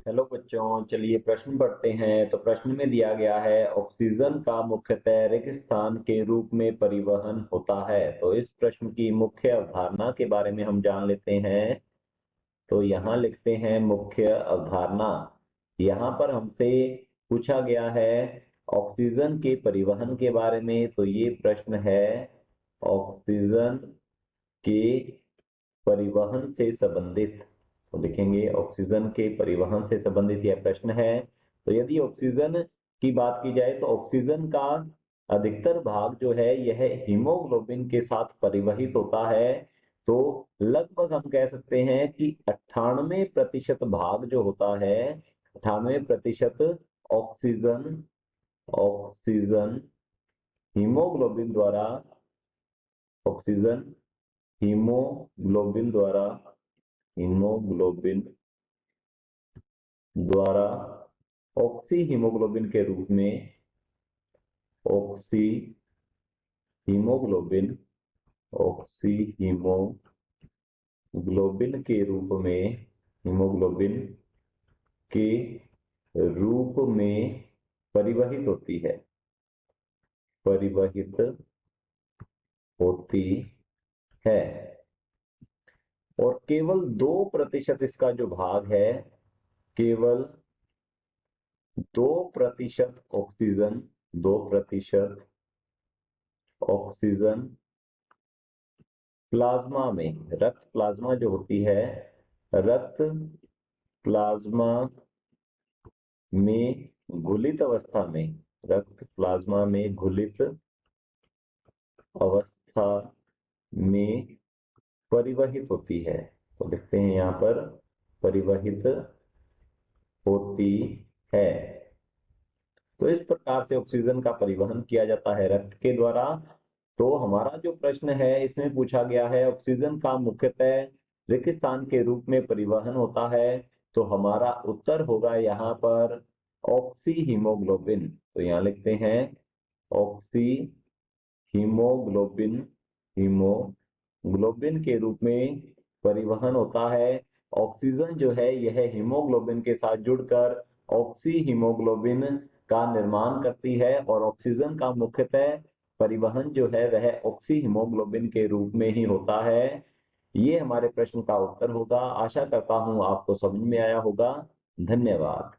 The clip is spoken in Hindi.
हेलो बच्चों, चलिए प्रश्न पढ़ते हैं। तो प्रश्न में दिया गया है ऑक्सीजन का मुख्यतः रिक्त स्थान के रूप में परिवहन होता है। तो इस प्रश्न की मुख्य अवधारणा के बारे में हम जान लेते हैं। तो यहाँ लिखते हैं मुख्य अवधारणा। यहाँ पर हमसे पूछा गया है ऑक्सीजन के परिवहन के बारे में। तो ये प्रश्न है ऑक्सीजन के परिवहन से संबंधित। तो लिखेंगे ऑक्सीजन के परिवहन से संबंधित यह प्रश्न है। तो यदि ऑक्सीजन की बात की जाए तो ऑक्सीजन का अधिकतर भाग जो है यह हीमोग्लोबिन के साथ परिवहित होता है। तो लगभग हम कह सकते हैं कि 98% भाग जो होता है, 98% ऑक्सीजन ऑक्सीजन हीमोग्लोबिन द्वारा ऑक्सीजन हीमोग्लोबिन द्वारा हीमोग्लोबिन द्वारा ऑक्सी हीमोग्लोबिन के रूप में ऑक्सी हीमोग्लोबिन ऑक्सी हीमोग्लोबिन के रूप में हीमोग्लोबिन के रूप में परिवहित होती है, परिवहित होती है। और केवल 2% इसका जो भाग है, केवल 2% ऑक्सीजन 2% ऑक्सीजन प्लाज्मा में, रक्त प्लाज्मा जो होती है, रक्त प्लाज्मा में घुलित अवस्था में, रक्त प्लाज्मा में घुलित अवस्था में परिवहित होती है। तो लिखते हैं यहाँ पर परिवहित होती है। तो इस प्रकार से ऑक्सीजन का परिवहन किया जाता है रक्त के द्वारा। तो हमारा जो प्रश्न है इसमें पूछा गया है ऑक्सीजन का मुख्यतः रिक्त स्थान के रूप में परिवहन होता है। तो हमारा उत्तर होगा यहाँ पर ऑक्सी हीमोग्लोबिन। तो यहाँ लिखते हैं ऑक्सी हीमोग्लोबिन हीमोग्लोबिन के रूप में परिवहन होता है। ऑक्सीजन जो है यह हीमोग्लोबिन के साथ जुड़कर ऑक्सी हीमोग्लोबिन का निर्माण करती है और ऑक्सीजन का मुख्यतः परिवहन जो है वह ऑक्सी हीमोग्लोबिन के रूप में ही होता है। ये हमारे प्रश्न का उत्तर होगा। आशा करता हूं आपको समझ में आया होगा। धन्यवाद।